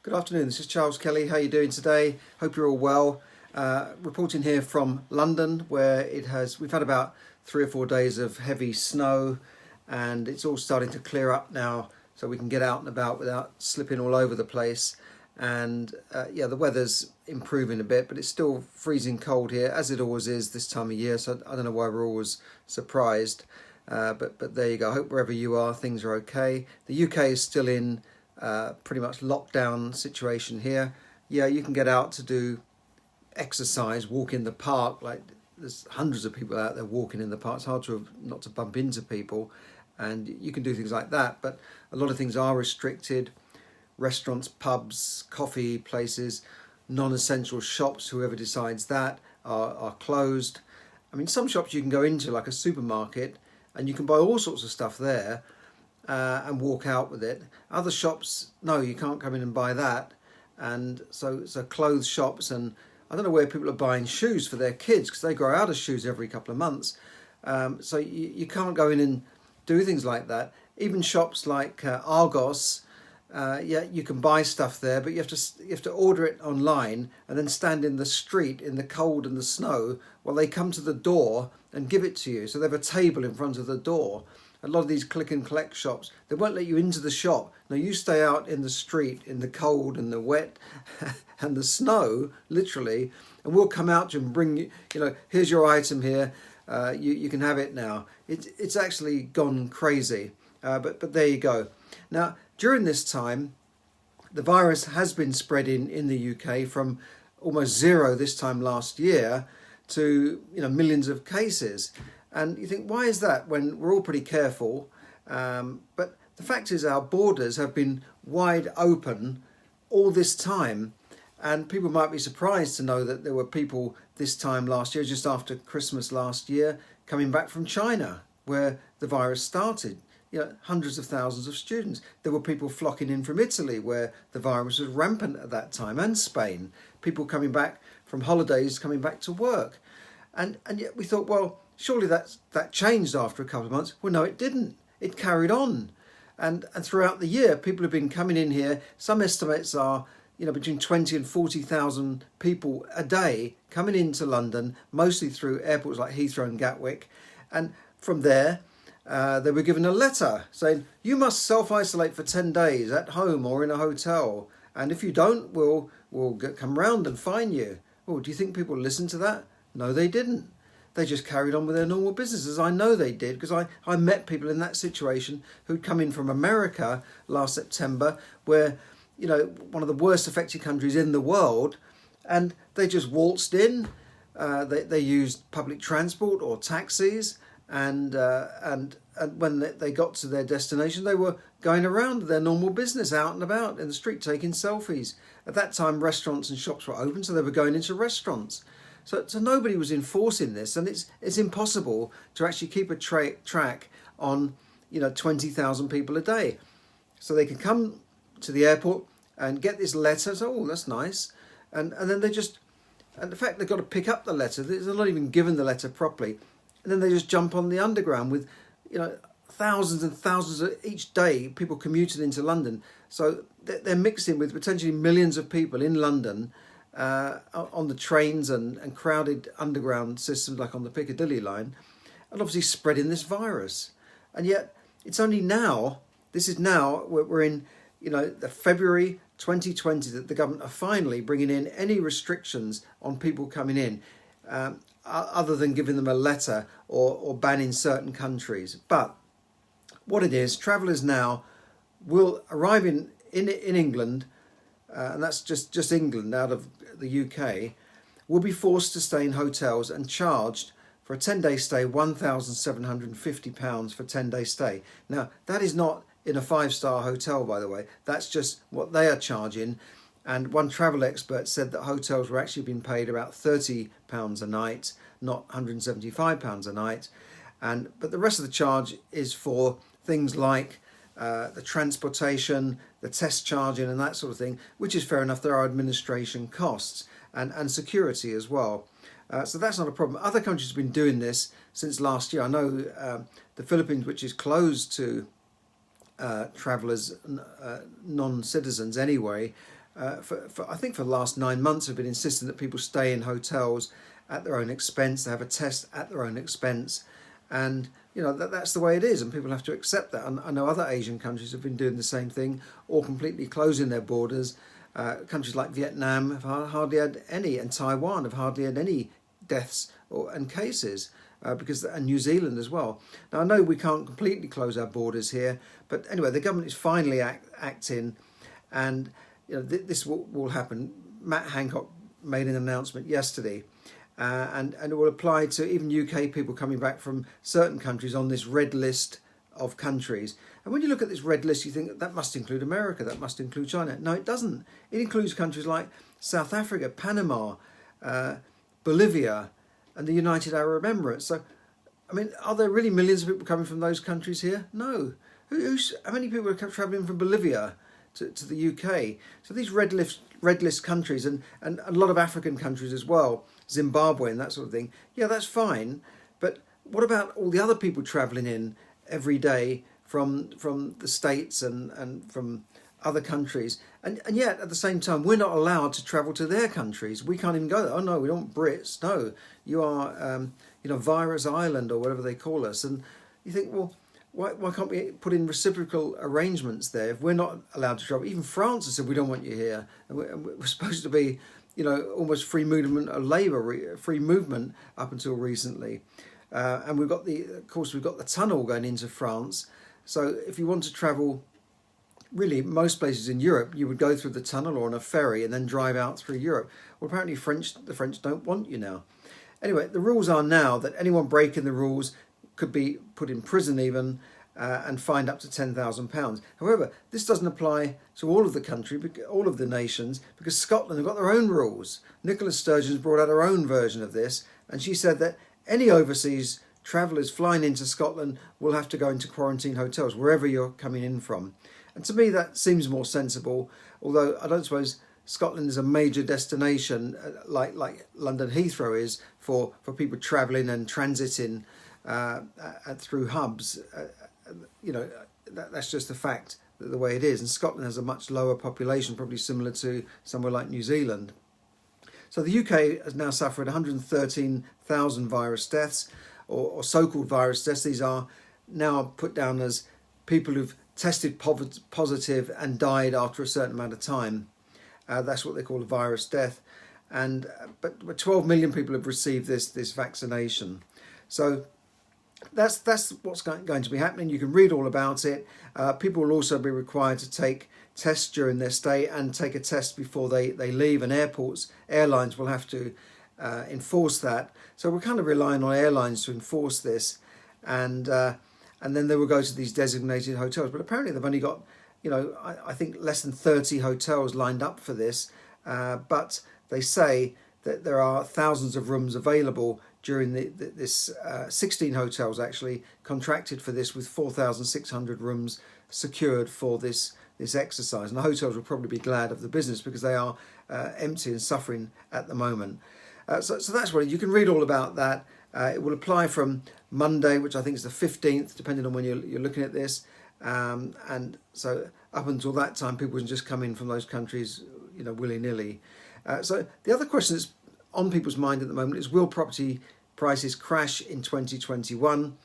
Good afternoon, this is Charles Kelly. How are you doing today? Hope you're all well. Reporting here from London, where we've had about 3 or 4 days of heavy snow, and it's all starting to clear up now so we can get out and about without slipping all over the place. And the weather's improving a bit, but it's still freezing cold here, as it always is this time of year, so I don't know why we're always surprised. But there you go. I hope wherever you are, things are okay. The UK is still in pretty much lockdown situation here. Yeah, you can get out to do exercise, walk in the park. Like, there's hundreds of people out there walking in the park. It's hard not to bump into people, and you can do things like that. But a lot of things are restricted. Restaurants, pubs, coffee places, non-essential shops, whoever decides that, are closed. I mean, some shops you can go into, like a supermarket, and you can buy all sorts of stuff there and walk out with it. Other shops, no, you can't come in and buy that. And so clothes shops, and I don't know where people are buying shoes for their kids, because they grow out of shoes every couple of months. So you can't go in and do things like that. Even shops like Argos, you can buy stuff there, but you have to order it online and then stand in the street in the cold and the snow while they come to the door and give it to you. So they have a table in front of the door. A lot of these click and collect shops, they won't let you into the shop. No, you stay out in the street in the cold and the wet and the snow, literally, and we'll come out to you and bring you, here's your item here. You can have it now. It's actually gone crazy, but there you go. Now, during this time, the virus has been spreading in the UK from almost zero this time last year to millions of cases. And you think, why is that when we're all pretty careful? But the fact is our borders have been wide open all this time. And people might be surprised to know that there were people this time last year, just after Christmas last year, coming back from China, where the virus started. Hundreds of thousands of students. There were people flocking in from Italy, where the virus was rampant at that time, and Spain. People coming back from holidays, coming back to work. And yet we thought, well, surely that changed after a couple of months. Well, no, it didn't. It carried on. And throughout the year, people have been coming in here. Some estimates are, between 20 and 40,000 people a day coming into London, mostly through airports like Heathrow and Gatwick. And from there, they were given a letter saying, you must self-isolate for 10 days at home or in a hotel. And if you don't, we'll come round and fine you. Well, do you think people listened to that? No, they didn't. They just carried on with their normal businesses. I know they did, because I met people in that situation who'd come in from America last September, where, one of the worst affected countries in the world, and they just waltzed in. They used public transport or taxis, and when they got to their destination, they were going around their normal business, out and about in the street, taking selfies. At that time, restaurants and shops were open, so they were going into restaurants. So nobody was enforcing this, and it's impossible to actually keep a track on 20,000 people a day. So they can come to the airport and get this letter. So, oh, that's nice, and then and the fact they've got to pick up the letter, they're not even given the letter properly, and then they just jump on the underground with thousands and thousands each day, people commuting into London. So they're mixing with potentially millions of people in London. On the trains and crowded underground systems like on the Piccadilly line, and obviously spreading this virus. And yet it's only now, we're in the February 2020, that the government are finally bringing in any restrictions on people coming in, other than giving them a letter or banning certain countries. But what it is, travellers now will arrive in England, and that's just England out of the UK, will be forced to stay in hotels and charged for a 10-day stay £1,750 for a 10-day stay. Now, that is not in a 5-star hotel, by the way. That's just what they are charging. And one travel expert said that hotels were actually being paid about £30 a night, not £175 a night. But the rest of the charge is for things like the transportation, the test charging and that sort of thing, which is fair enough. There are administration costs and security as well. So that's not a problem. Other countries have been doing this since last year. I know the Philippines, which is closed to travellers, non-citizens anyway, I think for the last 9 months have been insisting that people stay in hotels at their own expense. They have a test at their own expense, and that's the way it is, and people have to accept that. And I know other Asian countries have been doing the same thing, or completely closing their borders. Countries like Vietnam have hardly had any, and Taiwan have hardly had any deaths and cases, and New Zealand as well. Now I know we can't completely close our borders here, but anyway, the government is finally acting, and this will happen. Matt Hancock made an announcement yesterday, and it will apply to even UK people coming back from certain countries on this red list of countries. And when you look at this red list, you think that must include America, that must include China. No, it doesn't. It includes countries like South Africa, Panama, Bolivia, and the United Arab Emirates. So, I mean, are there really millions of people coming from those countries here? No. How many people are travelling from Bolivia to the UK? So these red list countries, and a lot of African countries as well, Zimbabwe and that sort of thing. Yeah, that's fine. But what about all the other people travelling in every day from the States and from other countries, and yet at the same time we're not allowed to travel to their countries? We can't even go there. Oh no, we don't want Brits. No, you are Virus Island or whatever they call us. And you think, well, why can't we put in reciprocal arrangements there if we're not allowed to travel? Even France has said we don't want you here, and we're supposed to be almost free movement of labour, free movement up until recently. And we've got the tunnel going into France. So if you want to travel, really most places in Europe, you would go through the tunnel or on a ferry and then drive out through Europe. Well, apparently the French don't want you now. Anyway, the rules are now that anyone breaking the rules could be put in prison even, and fined up to £10,000. However, this doesn't apply to all of the country, all of the nations, because Scotland have got their own rules. Nicola Sturgeon's brought out her own version of this, and she said that any overseas travellers flying into Scotland will have to go into quarantine hotels wherever you're coming in from. And to me that seems more sensible, although I don't suppose Scotland is a major destination like London Heathrow is for people travelling and transiting through hubs. That's just the fact, the way it is. And Scotland has a much lower population, probably similar to somewhere like New Zealand. So the UK has now suffered 113,000 virus deaths, or so-called virus deaths. These are now put down as people who've tested positive and died after a certain amount of time. That's what they call a virus death. And but 12 million people have received this vaccination. So that's what's going to be happening. You can read all about it. People will also be required to take tests during their stay and take a test before they leave, and airlines will have to enforce that. So we're kind of relying on airlines to enforce this, and then they will go to these designated hotels. But apparently they've only got, I think less than 30 hotels lined up for this, but they say that there are thousands of rooms available during this 16 hotels actually contracted for this, with 4,600 rooms secured for this exercise. And the hotels will probably be glad of the business because they are empty and suffering at the moment. So that's what you can read all about that. It will apply from Monday, which I think is the 15th, depending on when you're looking at this. And so up until that time, people can just come in from those countries, willy-nilly. So the other question that's on people's mind at the moment is, will property prices crash in 2021?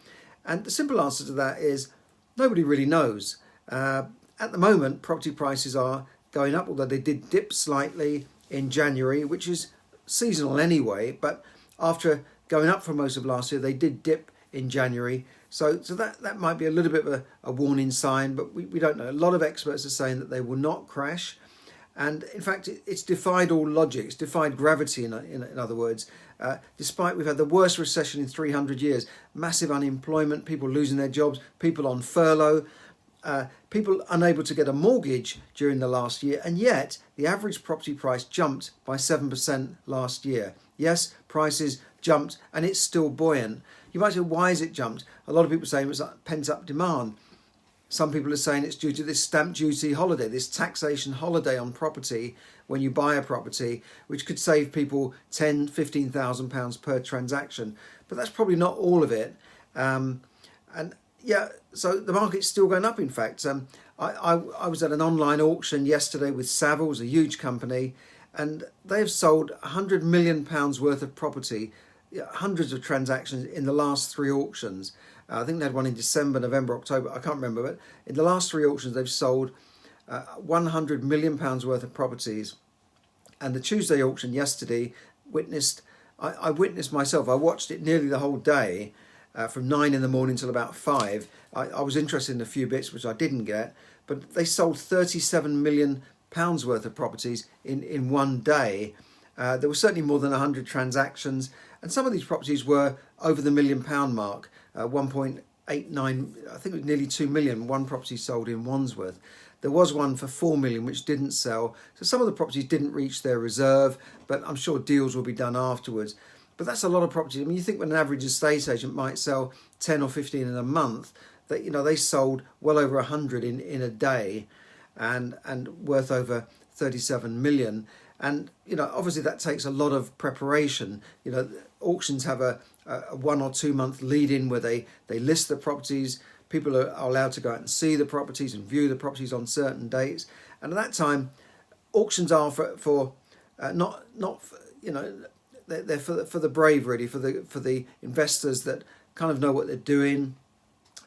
And the simple answer to that is nobody really knows. At the moment, property prices are going up, although they did dip slightly in January, which is seasonal anyway. But after going up for most of last year, they did dip in January. So that might be a little bit of a warning sign, but we don't know. A lot of experts are saying that they will not crash. And in fact, it's defied all logic. It's defied gravity, in other words. Despite we've had the worst recession in 300 years, massive unemployment, people losing their jobs, people on furlough, people unable to get a mortgage during the last year, and yet the average property price jumped by 7% last year. Yes, prices jumped, and it's still buoyant. You might say, why has it jumped? A lot of people say it was pent-up demand. Some people are saying it's due to this stamp duty holiday, this taxation holiday on property when you buy a property, which could save people £10,000–15,000 per transaction. But that's probably not all of it. So the market's still going up, in fact. I was at an online auction yesterday with Savills, a huge company, and they've sold £100 million worth of property, hundreds of transactions in the last three auctions. I think they had one in December, November, October, I can't remember, but in the last three auctions they've sold £100 million worth of properties. And the Tuesday auction yesterday I witnessed myself, I watched it nearly the whole day, from 9 in the morning till about 5. I was interested in a few bits which I didn't get, but they sold £37 million worth of properties in one day. There were certainly more than 100 transactions, and some of these properties were over the £1 million mark. 1.89, I think it was nearly 2 million. One property sold in Wandsworth. There was one for 4 million which didn't sell. So some of the properties didn't reach their reserve, but I'm sure deals will be done afterwards. But that's a lot of property. I mean, you think when an average estate agent might sell 10 or 15 in a month, that, you know, they sold well over 100 in a day, and worth over 37 million. And, you know, obviously that takes a lot of preparation. You know, auctions have a 1 or 2 month lead in where they list the properties. People are allowed to go out and see the properties and view the properties on certain dates. And at that time, auctions are for not you know, they're for the brave, really, for the investors that kind of know what they're doing.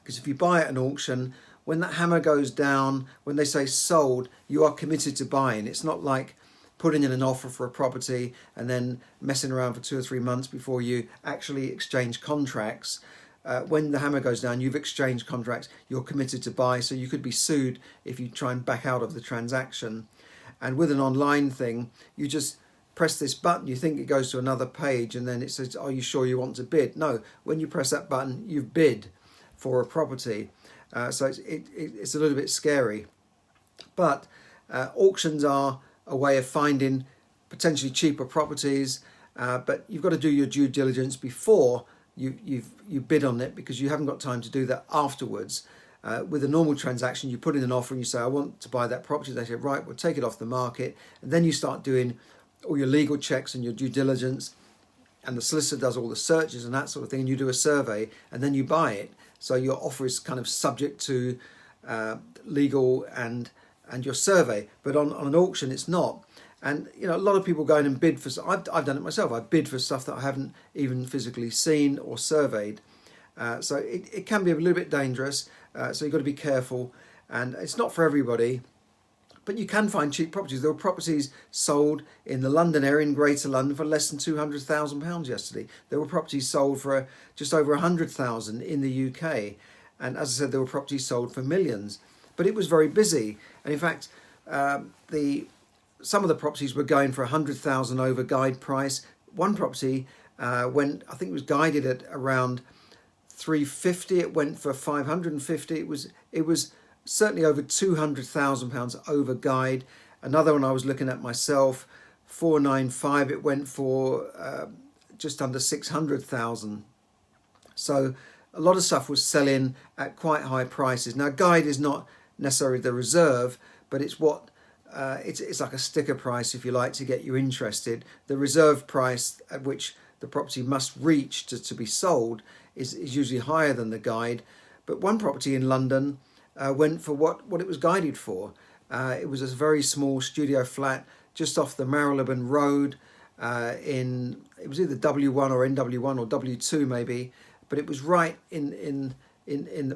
Because if you buy at an auction, when that hammer goes down, when they say sold, you are committed to buying. It's not like putting in an offer for a property and then messing around for 2 or 3 months before you actually exchange contracts. When the hammer goes down, you've exchanged contracts, you're committed to buy, so you could be sued if you try and back out of the transaction. And with an online thing, you just press this button, you think it goes to another page, and then it says, are you sure you want to bid? No, when you press that button, you've bid for a property. So it's a little bit scary. But auctions are a way of finding potentially cheaper properties, but you've got to do your due diligence before you bid on it, because you haven't got time to do that afterwards. With a normal transaction, you put in an offer and you say, I want to buy that property. They say, right, we'll take it off the market. And then you start doing all your legal checks and your due diligence, and the solicitor does all the searches and that sort of thing, and you do a survey, and then you buy it. So your offer is kind of subject to legal and your survey, but on an auction it's not. And you know, a lot of people go in and bid for. I've done it myself. I bid for stuff that I haven't even physically seen or surveyed. So it can be a little bit dangerous. So you've got to be careful, and it's not for everybody. But you can find cheap properties. There were properties sold in the London area, in Greater London, for less than £200,000 yesterday. There were properties sold for just over £100,000 in the UK. And as I said, there were properties sold for millions. But it was very busy. And in fact, some of the properties were going for £100,000 over guide price. One property went, I think it was guided at around £350. It went for £550. It was certainly over £200,000 over guide. Another one I was looking at myself, 495. It went for just under 600,000. So a lot of stuff was selling at quite high prices. Now, guide is not necessarily the reserve, but it's what it's like a sticker price, if you like, to get you interested. The reserve price at which the property must reach to be sold is usually higher than the guide. But one property in London went for what it was guided for. It was a very small studio flat just off the Marylebone Road. It was either W1 or NW1 or W2 maybe, but it was right in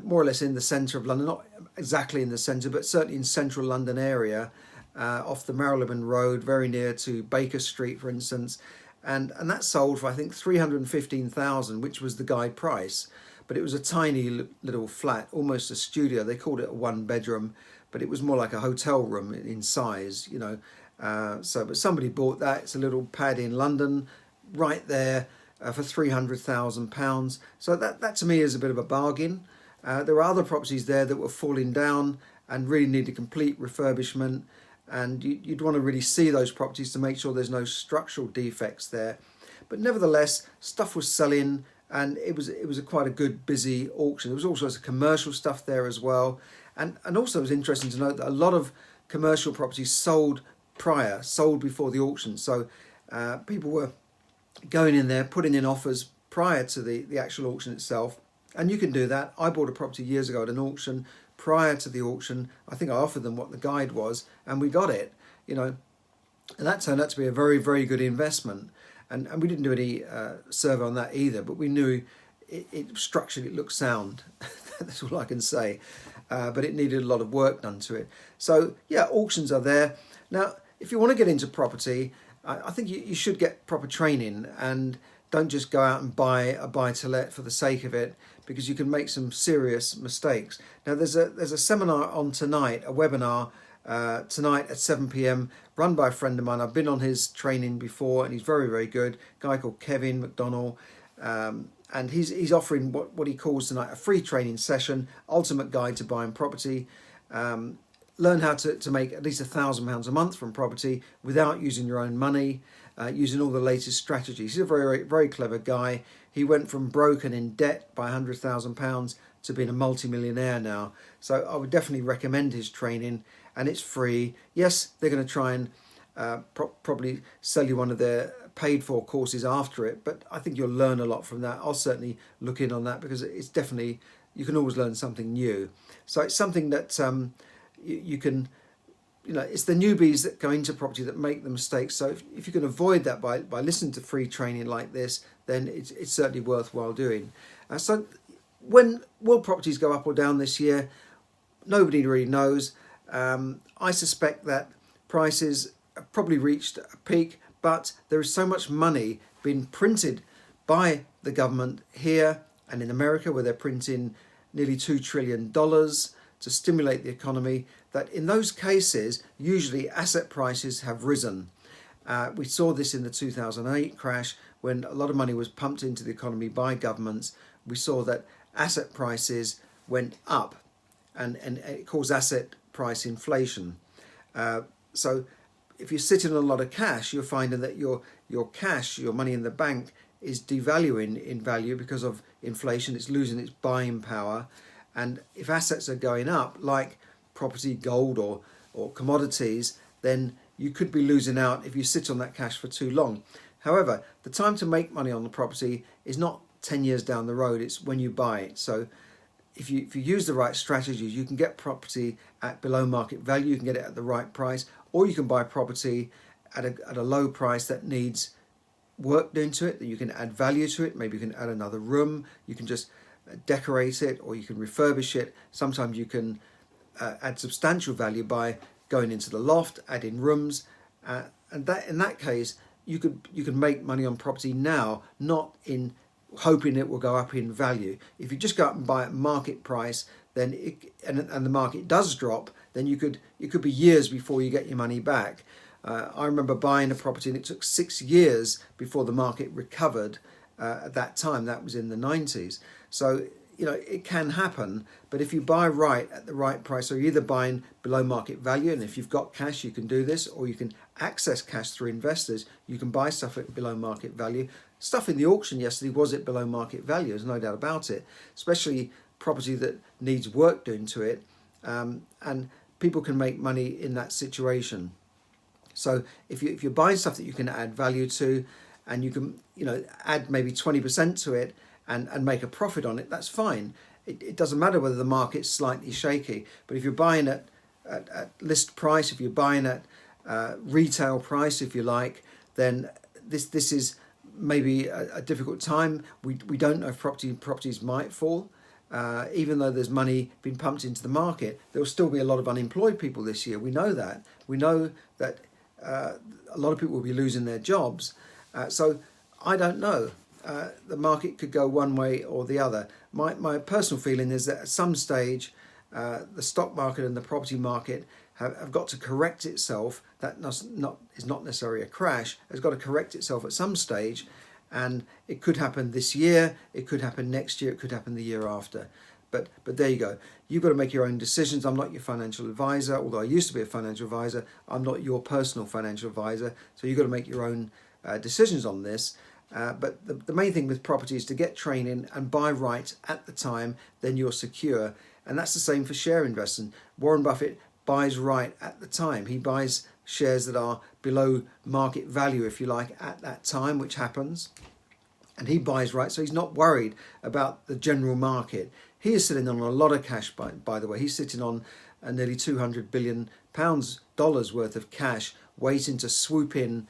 more or less in the centre of London, not exactly in the centre, but certainly in central London area, off the Marylebone Road, very near to Baker Street, for instance, and that sold for I think 315,000, which was the guide price. But it was a tiny little flat, almost a studio. They called it a 1-bedroom, but it was more like a hotel room in size, you know. But somebody bought that. It's a little pad in London, right there, for £300,000. So that to me is a bit of a bargain. There are other properties there that were falling down and really need a complete refurbishment, and you'd want to really see those properties to make sure there's no structural defects there. But nevertheless, stuff was selling, and it was quite a good, busy auction. There was also some commercial stuff there as well, and also it was interesting to note that a lot of commercial properties sold before the auction. So people were going in there, putting in offers prior to the actual auction itself, and you can do that. I bought a property years ago at an auction prior to the auction. I think I offered them what the guide was, and we got it, and that turned out to be a very, very good investment. And we didn't do any survey on that either, but we knew it structurally, it looked sound. That's all I can say. But it needed a lot of work done to it. So yeah, auctions are there. Now, if you want to get into property, I think you should get proper training, and don't just go out and buy a buy-to-let for the sake of it, because you can make some serious mistakes. Now, there's a seminar on tonight, a webinar tonight at 7 p.m. run by a friend of mine. I've been on his training before, and he's very, very good. A guy called Kevin McDonald. And he's offering what he calls tonight a free training session, ultimate guide to buying property. Learn how to make at least £1,000 a month from property without using your own money, using all the latest strategies. He's a very, very clever guy. He went from broke and in debt by £100,000 to being a multi-millionaire now. So I would definitely recommend his training, and it's free. Yes, they're going to try and probably sell you one of their paid for courses after it, but I think you'll learn a lot from that. I'll certainly look in on that, because it's definitely, you can always learn something new. So it's something that you can, it's the newbies that go into property that make the mistakes. So if you can avoid that by listening to free training like this, then it's certainly worthwhile doing. So when will properties go up or down this year? Nobody really knows. I suspect that prices have probably reached a peak, but there is so much money being printed by the government here and in America, where they're printing nearly $2 trillion to stimulate the economy, that in those cases, usually asset prices have risen. We saw this in the 2008 crash, when a lot of money was pumped into the economy by governments. We saw that asset prices went up, and it caused asset price inflation. So if you're sitting on a lot of cash, you're finding that your cash, your money in the bank, is devaluing in value because of inflation. It's losing its buying power. And if assets are going up, like property, gold or commodities, then you could be losing out if you sit on that cash for too long. However, the time to make money on the property is not 10 years down the road, it's when you buy it. So if you use the right strategies, you can get property at below market value, you can get it at the right price, or you can buy property at a low price that needs work done to it, that you can add value to it. Maybe you can add another room, you can just decorate it, or you can refurbish it. Sometimes you can add substantial value by going into the loft, adding rooms, and that in that case you can make money on property now, not in hoping it will go up in value. If you just go out and buy at market price, then and the market does drop, then it could be years before you get your money back. I remember buying a property and it took 6 years before the market recovered. At that time, that was in the 90s. So it can happen, but if you buy right at the right price, so you're either buying below market value, and if you've got cash you can do this, or you can access cash through investors. You can buy stuff at below market value. Stuff in the auction yesterday was at below market value, there's no doubt about it, especially property that needs work doing to it, and people can make money in that situation. So if you're buying stuff that you can add value to, and you can add maybe 20% to it and make a profit on it, that's fine. It doesn't matter whether the market's slightly shaky. But if you're buying at list price, if you're buying at retail price, if you like, then this is maybe a difficult time. We don't know if properties might fall. Even though there's money being pumped into the market, there will still be a lot of unemployed people this year. We know that. We know that a lot of people will be losing their jobs. So I don't know. The market could go one way or the other. My personal feeling is that at some stage, the stock market and the property market have got to correct itself. That is not necessarily a crash. It's got to correct itself at some stage, and it could happen this year. It could happen next year. It could happen the year after. But there you go. You've got to make your own decisions. I'm not your financial advisor, although I used to be a financial advisor. I'm not your personal financial advisor. So you've got to make your own decisions on this. But the main thing with property is to get training and buy right at the time, then you're secure. And that's the same for share investing. Warren Buffett buys right at the time. He buys shares that are below market value, if you like, at that time, which happens. And he buys right, so he's not worried about the general market. He is sitting on a lot of cash, by the way. He's sitting on nearly £200 billion worth of cash, waiting to swoop in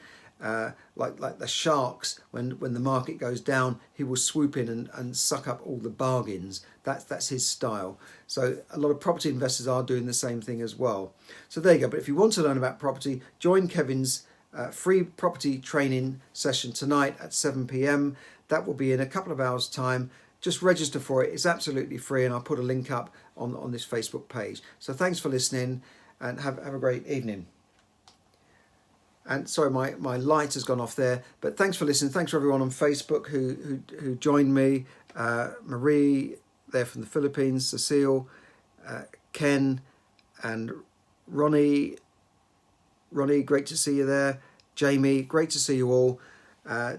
like the sharks. When the market goes down, he will swoop in and suck up all the bargains. That's his style. So a lot of property investors are doing the same thing as well. So there you go. But if you want to learn about property, join Kevin's free property training session tonight at 7 p.m. That will be in a couple of hours' time. Just register for it. It's absolutely free, and I'll put a link up on this Facebook page. So thanks for listening, and have a great evening. And sorry, my light has gone off there, but thanks for listening. Thanks for everyone on Facebook who joined me. Marie, there from the Philippines, Cecile, Ken, and Ronnie. Ronnie, great to see you there. Jamie, great to see you all.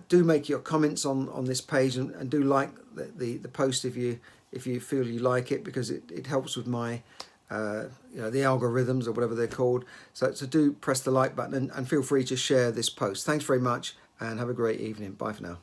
Do make your comments on this page, and do like the post if you feel you like it, because it helps with my the algorithms or whatever they're called. So do press the like button, and feel free to share this post. Thanks very much, and have a great evening. Bye for now.